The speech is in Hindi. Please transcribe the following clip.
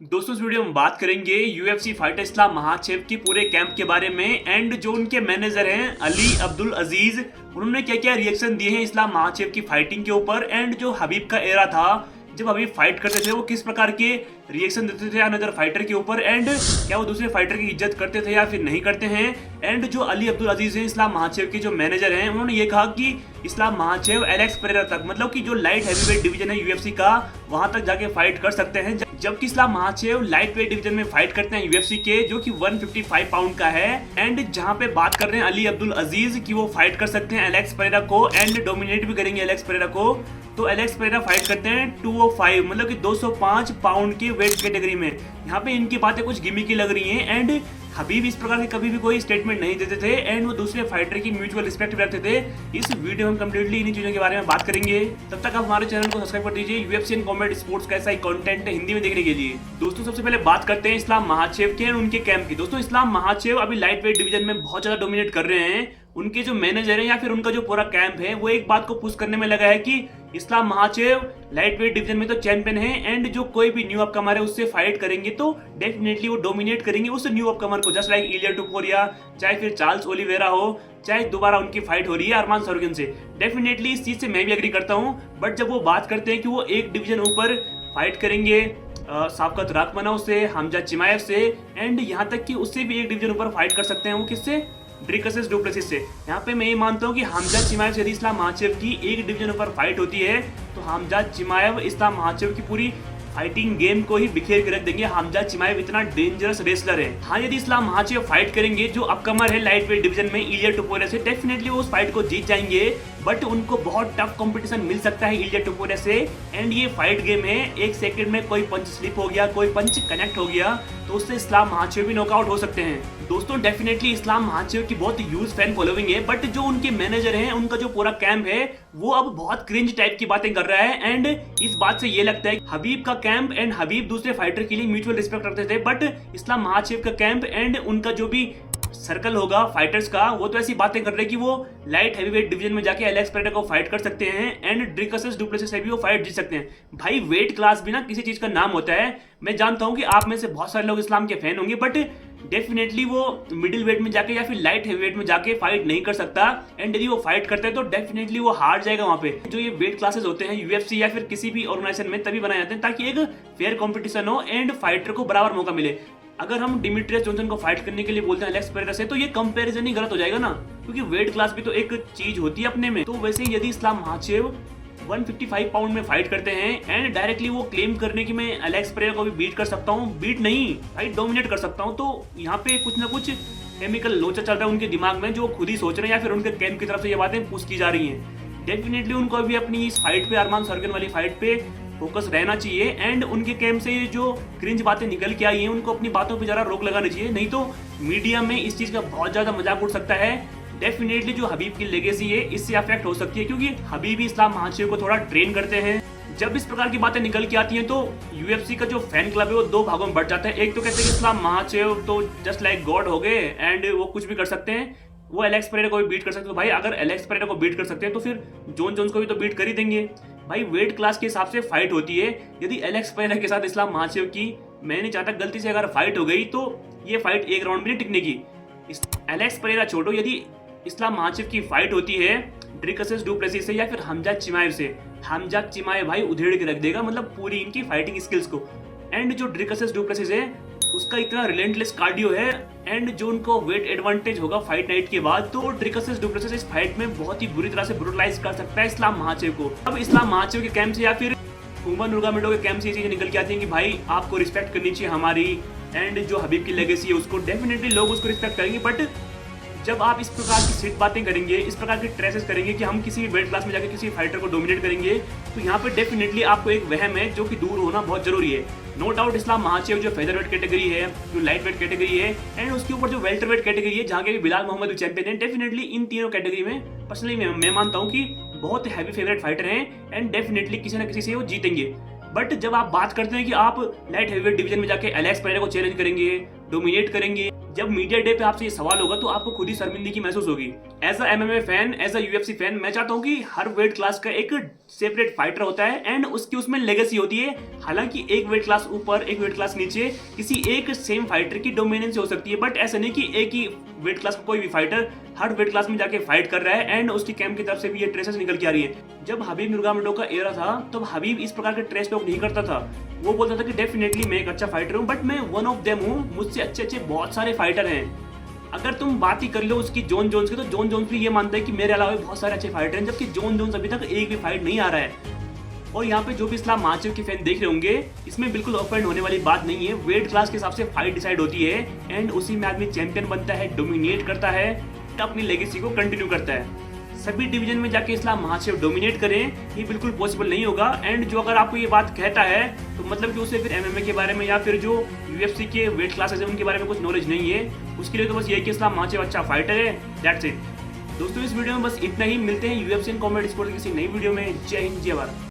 दोस्तों इस वीडियो में बात करेंगे यूएफसी फाइटर इस्लाम महाचेव की पूरे कैंप के बारे में एंड जो उनके मैनेजर हैं अली अब्दुल अजीज, उन्होंने क्या क्या रिएक्शन दिए हैं इस्लाम महाचेव की फाइटिंग के ऊपर। एंड जो हबीब का एरा था जब हबीब फाइट करते थे वो किस प्रकार के रिएक्शन देते थे अनदर फाइटर के ऊपर, एंड क्या वो दूसरे फाइटर की इज्जत करते थे या फिर नहीं करते हैं। एंड जो अली अब्दुल अजीज हैं इस्लाम महाचेव के जो मैनेजर हैं, उन्होंने ये कहा कि इस्लाम महाचेव एलेक्स पेरेरा तक, मतलब कि जो लाइट हैवीवेट डिवीजन है यूएफसी का, वहां तक जाके फाइट कर सकते हैं, जबकि इस्लाम महाचेव लाइट वेट डिवीजन में फाइट करते हैं यूएफसी के जो कि 155 पाउंड का है। एंड जहां पे बात कर रहे हैं अली अब्दुल अजीज कि वो फाइट कर सकते हैं एलेक्स पेरेरा को एंड डोमिनेट भी करेंगे एलेक्स पेरेरा को, तो एलेक्स पेरेरा फाइट करते हैं 205 मतलब कि 205 पाउंड की वेट कैटेगरी में। यहाँ पे इनकी बातें कुछ गिमी की लग रही हैं एंड हबीब इस प्रकार के कभी भी कोई स्टेटमेंट नहीं देते थे एंड वो दूसरे फाइटर की म्यूचुअल रिस्पेक्ट रखते थे। इस वीडियो में हम कंप्लीटली इन्हीं चीजों के बारे में बात करेंगे। तब तक आप हमारे चैनल को सब्सक्राइब कर दीजिए यूएफसी एंड कॉम्बैट स्पोर्ट्स का ऐसा ही कंटेंट हिंदी में देखने के लिए। दोस्तों सबसे पहले बात करते हैं इस्लाम महाचेव के एंड उनके कैंप की। दोस्तों इस्लाम महाचेव अभी लाइट वेट डिवीजन में बहुत ज्यादा डोमिनेट कर रहे हैं। उनके जो मैनेजर है या फिर उनका जो पूरा कैंप है वो एक बात को पुश करने में लगा है कि इस्लाम महाचेव लाइट वेट डिवीजन में तो चैंपियन है एंड जो कोई भी न्यू अपकमर है उससे फाइट करेंगे तो डेफिनेटली वो डोमिनेट करेंगे उस न्यू अपकमर को, जस्ट लाइक इलिया टुपोरिया, चाहे फिर चार्ल्स ओलिवेरा हो, चाहे दोबारा उनकी फाइट हो रही है अरमान सरोगन से। डेफिनेटली इस चीज से मैं भी एग्री करता हूँ, बट जब वो बात करते हैं कि वो एक डिवीजन ऊपर फाइट करेंगे साबकत राकमनाव से, हमजा चिमाएव से, एंड यहाँ तक कि उससे भी एक डिवीजन ऊपर फाइट कर सकते हैं, वो किससे? ड्रिकसेस डुप्लेसिस से। यहाँ पे मैं ये मानता हूँ कि हमजा चिमाएव से यदि इस्लाम महाचेव की एक डिवीजन ऊपर फाइट होती है तो हमजा चिमाएव इस्लाम महाचेव की पूरी फाइटिंग गेम को ही बिखेर के रख देंगे। हमजा चिमाएव इतना डेंजरस रेसलर है। हाँ, यदि इस्लाम महाचेव फाइट करेंगे जो अपकमर है लाइट वेट डिवीजन में इलिया टुपोरिया से, डेफिनेटली वो उस फाइट को जीत जाएंगे, बट उनको बहुत टफ कंपटीशन मिल सकता है इलिया टुपोरिया से। एंड ये फाइट गेम है, एक सेकंड में कोई पंच स्लिप हो गया, कोई पंच कनेक्ट हो गया तो उससे इस्लाम महाचेव भी नॉकआउट हो सकते हैं। दोस्तों डेफिनेटली इस्लाम महाचेव की बहुत ह्यूज फैन फॉलोइंग है, बट जो उनके मैनेजर हैं, उनका जो पूरा कैंप है वो अब बहुत क्रिंज टाइप की बातें कर रहा है। एंड इस बात से ये लगता है हबीब का कैंप एंड हबीब दूसरे फाइटर के लिए म्यूचुअल रिस्पेक्ट रखते थे, बट इस्लाम महाचेव का कैंप एंड उनका जो भी सर्कल होगा फाइटर्स का वो तो ऐसी बातें कर रहे हैं कि वो लाइट हैवीवेट डिवीजन में जाके एलेक्स पेरेरा को फाइट कर सकते हैं एंड ड्रिकसेस डुप्लेसिस से भी वो फाइट जीत सकते हैं। भाई वेट क्लास भी ना किसी चीज का नाम होता है। मैं जानता हूं कि आप में से बहुत सारे लोग इस्लाम के फैन होंगे, बट डेफिनेटली वो मिडिल वेट में जाके या फिर लाइट हैवीवेट में जाके फाइट नहीं कर सकता एंड यदि वो फाइट करता है तो डेफिनेटली वो हार जाएगा वहां पे। जो ये वेट क्लासेस होते हैं यूएफसी या फिर किसी भी ऑर्गेनाइजेशन में तभी बनाए जाते हैं ताकि एक फेयर कॉम्पिटिशन हो एंड फाइटर को बराबर मौका मिले। अगर हम डिमिट्रियस जॉनसन को फाइट करने के लिए बोलते हैं एलेक्स पेरेरा से तो ये कंपैरिजन ही गलत हो जाएगा ना, क्योंकि वेट क्लास भी तो एक चीज होती है अपने में। तो वैसे यदि इस्लाम महाचेव 155 पाउंड में फाइट करते हैं एंड डायरेक्टली वो क्लेम करने की मैं एलेक्स पेरेरा को भी बीट कर सकता हूँ, बीट नहीं भाई डोमिनेट कर सकता हूँ, तो यहाँ पे कुछ ना कुछ केमिकल लोचा चल रहा है उनके दिमाग में जो खुद ही सोच रहे हैं या फिर उनके कैंप की तरफ से ये बातें पुश की जा रही हैं। डेफिनेटली उनको अभी अपनी इस फाइट पे, अरमान सरोगन वाली फाइट पे फोकस रहना चाहिए एंड उनके कैंप से जो क्रिंज बातें निकल के आई हैं उनको अपनी बातों पे जरा रोक लगानी चाहिए, नहीं तो मीडिया में इस चीज का बहुत ज्यादा मजाक उड़ सकता है। डेफिनेटली जो हबीब की लेगेसी है इससे अफेक्ट हो सकती है, क्योंकि हबीब ही इस्लाम महाचेव को थोड़ा ट्रेन करते हैं। जब इस प्रकार की बातें निकल के आती हैं तो यूएफसी का जो फैन क्लब है वो दो भागों में बढ़ जाता है। एक तो कहते हैं कि इस्लाम महाचेव तो जस्ट लाइक गॉड हो गए एंड वो कुछ भी कर सकते हैं, वो एलेक्स पेरेरा को भी बीट कर सकते हैं। तो भाई अगर एलेक्स पेरेरा को बीट कर सकते हैं तो फिर जॉन जोन्स को भी तो बीट कर ही देंगे। भाई वेट क्लास के हिसाब से फाइट होती है। यदि एलेक्स पेरेरा के साथ इस्लाम महाचेव की, मैं नहीं चाहता गलती से अगर फाइट हो गई तो ये फाइट एक राउंड में नहीं टिकने की। एलेक्स पेरेरा छोड़ो, यदि इस्लाम महाचेव की फाइट होती है ड्रिकसेस डुप्लेसिस से या फिर हमजा चिमाएव से, हमजा चिमाएव भाई उधेड़ के रख देगा, मतलब पूरी इनकी फाइटिंग स्किल्स को। एंड जो ड्रिकसेस डुप्लेसिस है उसका इतना रिलेंटलेस कार्डियो है एंड जो उनको वेट एडवांटेज होगा फाइट नाइट के बाद, तो ड्रिकसेस डुप्लेसिस इस फाइट में बहुत ही बुरी तरह से ब्रूटलाइज कर सकता है इस्लाम महाचेव को। अब इस्लाम महाचेव के कैंप से या फिर उमर नुरगामेडो के कैंप से ये चीजें निकल के आती हैं कि भाई आपको रिस्पेक्ट करनी चाहिए हमारी, एंड जो हबीब की लेगेसी है उसको डेफिनेटली लोग उसको रिस्पेक्ट करेंगे। बट जब आप इस प्रकार की सिट बातें करेंगे, इस प्रकार की ट्रेसेस करेंगे कि हम किसी भी वेट क्लास में जाकर किसी फाइटर को डोमिनेट करेंगे, तो यहाँ पे डेफिनेटली आपको एक वहम है जो कि दूर होना बहुत जरूरी है। नो डाउट इस्लाम महाचेव जो फेदर वेट कैटेगरी है, जो लाइट वेट कैटेगरी है एंड उसके ऊपर जो वेल्टर वेट कैटेगरी है जहाँ के भी बिलाल मोहम्मद चैंपियन है, डेफिनेटली इन तीनों कैटेगरी में पर्सनली मैं मानता हूँ कि बहुत हैवी फेवरेट फाइटर हैं एंड डेफिनेटली किसी ना किसी से वो जीतेंगे। बट जब आप बात करते हैं कि आप लाइट हैवीवेट डिवीजन में जाके एलेक्स पेरेरा को चैलेंज करेंगे, डोमिनेट करेंगे। जब मीडिया डे पे आपसे ये सवाल होगा तो आपको खुद ही शर्मिंदगी महसूस होगी। As a MMA fan, as a UFC fan, मैं चाहता हूँ कि हर वेट क्लास का एक सेपरेट फाइटर होता है एंड उसकी उसमें लेगेसी होती है। हालांकि एक वेट क्लास ऊपर, एक वेट क्लास नीचे किसी एक सेम फाइटर की डोमिनेंस हो सकती है, बट ऐसा नहीं कि एक ही वेट क्लास का कोई भी फाइटर हर वेट क्लास में जाके फाइट कर रहा है एंड उसकी कैंप की तरफ से भी ये ट्रेसेस निकल के आ रही है। जब हबीब नूरमगोडोव का एरा था तब हबीब इस प्रकार के ट्रेस टॉक नहीं करता था। वो बोलता था कि डेफिनेटली मैं एक अच्छा फाइटर हूँ, बट मैं वन ऑफ देम हूँ, मुझसे अच्छे बहुत सारे फाइटर हैं। अगर तुम बात ही कर लो उसकी जॉन जोन्स की, तो जॉन जोन्स भी ये मानता है कि मेरे अलावा बहुत सारे अच्छे फाइटर हैं, जबकि जॉन जोन्स अभी तक एक भी फाइट नहीं आ रहा है। और यहाँ पे जो भी इस्लाम महाचेव के फैन देख रहे होंगे, इसमें बिल्कुल ऑफेंड होने वाली बात नहीं है। वेट क्लास के हिसाब से फाइट डिसाइड होती है एंड उसी में आदमी चैंपियन बनता है, डोमिनेट करता है, अपनी लेगेसी को कंटिन्यू करता है। सभी डिवीजन में जाके इस्लाम महाचेव डोमिनेट करें ये बिल्कुल पॉसिबल नहीं होगा। एंड जो अगर आपको ये बात कहता है तो मतलब कि उसे फिर MMA के बारे में या फिर जो UFC के वेट क्लासेस है उनके बारे में कुछ नॉलेज नहीं है। उसके लिए तो बस ये है कि इस्लाम महाचेव अच्छा फाइटर है, दैट्स इट। दोस्तों इस वीडियो में बस इतना ही। मिलते हैं UFC एंड कॉमेडी स्पोर्ट्स की किसी नई वीडियो में। जय हिंद, जय भारत।